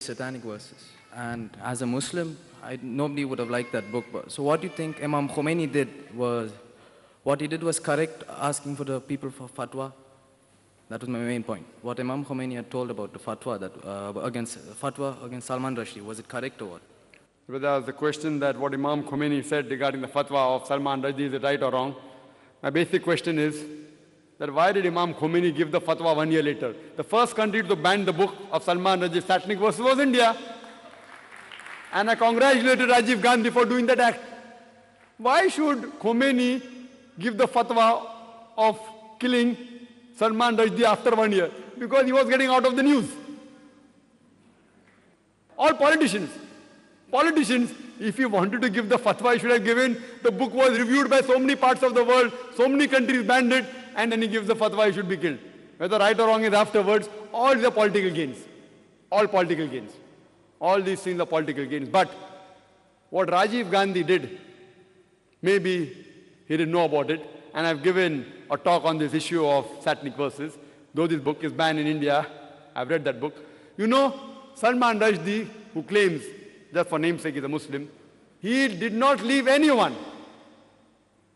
satanic verses. And as a Muslim, nobody would have liked that book. So what do you think Imam Khomeini did was, what he did was correct, asking for the people for fatwa? That was my main point. What Imam Khomeini had told about the fatwa, against Salman Rushdie, was it correct or what? Whether the question that what Imam Khomeini said regarding the fatwa of Salman Rushdie, is it right or wrong? My basic question is that why did Imam Khomeini give the fatwa 1 year later? The first country to ban the book of Salman Rushdie's satanic verses was India. And I congratulated Rajiv Gandhi for doing that act. Why should Khomeini give the fatwa of killing Salman Rushdie after 1 year? Because he was getting out of the news. All politicians, if he wanted to give the fatwa, he should have given. The book was reviewed by so many parts of the world, so many countries banned it, and then he gives the fatwa, he should be killed. Whether right or wrong is afterwards, all these are political gains. All political gains. All these things are political gains. But what Rajiv Gandhi did, maybe he didn't know about it, and I've given a talk on this issue of satanic verses. Though this book is banned in India, I've read that book. You know, Salman Rushdie, who claims, just for namesake, he's a Muslim, he did not leave anyone.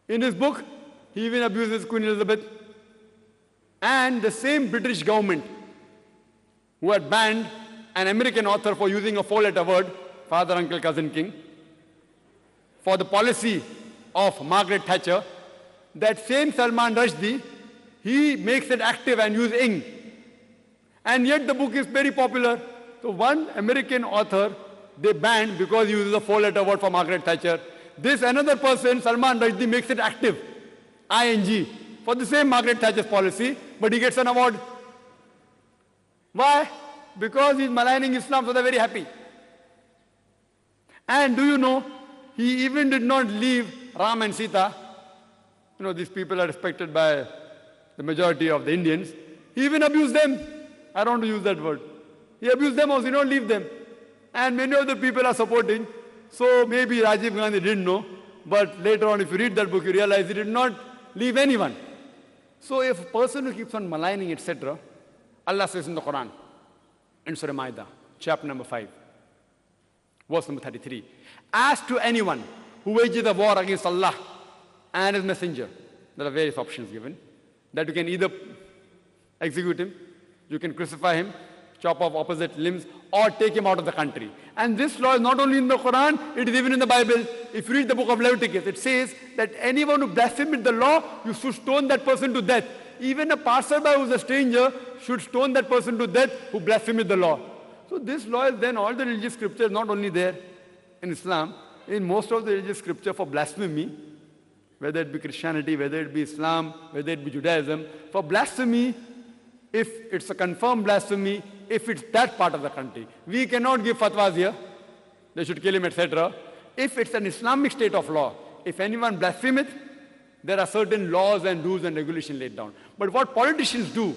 In his book, he even abuses Queen Elizabeth. And the same British government who had banned an American author for using a 4-letter word, father, uncle, cousin, king, for the policy of Margaret Thatcher, that same Salman Rushdie, he makes it active and uses ing. And yet the book is very popular. So one American author, they banned because he uses a 4-letter word for Margaret Thatcher. This another person, Salman Rushdie, makes it active, ing, for the same Margaret Thatcher's policy, but he gets an award. Why? Because he's maligning Islam, so they're very happy. And do you know, he even did not leave Ram and Sita. You know, these people are respected by the majority of the Indians. He even abused them. I don't want to use that word. He abused them also, he don't leave them. And many of the people are supporting. So maybe Rajiv Gandhi didn't know, but later on if you read that book, you realize he did not leave anyone. So if a person who keeps on maligning, etc., Allah says in the Quran, in Surah Ma'idah, chapter number 5, verse number 33, as to anyone who wages a war against Allah and His Messenger, there are various options given, that you can either execute him, you can crucify him, chop off opposite limbs, or take him out of the country. And this law is not only in the Quran, it is even in the Bible. If you read the book of Leviticus, it says that anyone who blasphemes the law, you should stone that person to death. Even a passerby who is a stranger should stone that person to death who blasphemes the law. So this law is then all the religious scriptures, not only there in Islam, in most of the religious scripture for blasphemy, whether it be Christianity, whether it be Islam, whether it be Judaism, for blasphemy, if it's a confirmed blasphemy, if it's that part of the country. We cannot give fatwas here, they should kill him, etc. If it's an Islamic state of law, if anyone blasphemeth, there are certain laws and rules and regulations laid down. But what politicians do,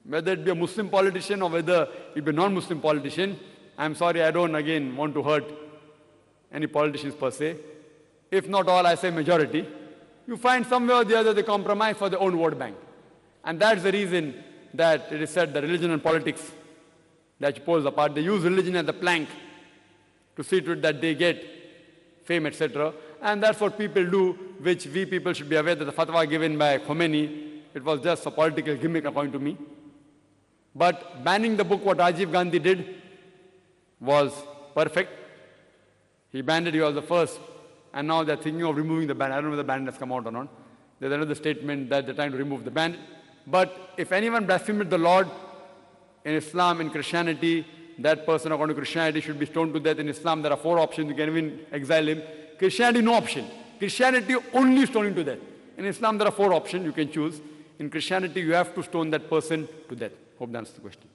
whether it be a Muslim politician or whether it be a non-Muslim politician, I'm sorry, I don't again want to hurt any politicians per se. If not all, I say majority. You find somewhere or the other they compromise for their own vote bank. And that's the reason that it is said that religion and politics, that you pose apart, they use religion as a plank to see to it that they get fame, etc. And that's what people do, which we people should be aware that the fatwa given by Khomeini, it was just a political gimmick according to me. But banning the book, what Rajiv Gandhi did, was perfect. He banned it, he was the first. And now they're thinking of removing the ban. I don't know whether the ban has come out or not. There's another statement that they're trying to remove the ban. But if anyone blasphemed the Lord in Islam, in Christianity, that person according to Christianity should be stoned to death. In Islam, there are 4 options. You can even exile him. Christianity, no option. Christianity, only stoning to death. In Islam, there are 4 options you can choose. In Christianity, you have to stone that person to death. Hope that answers the question.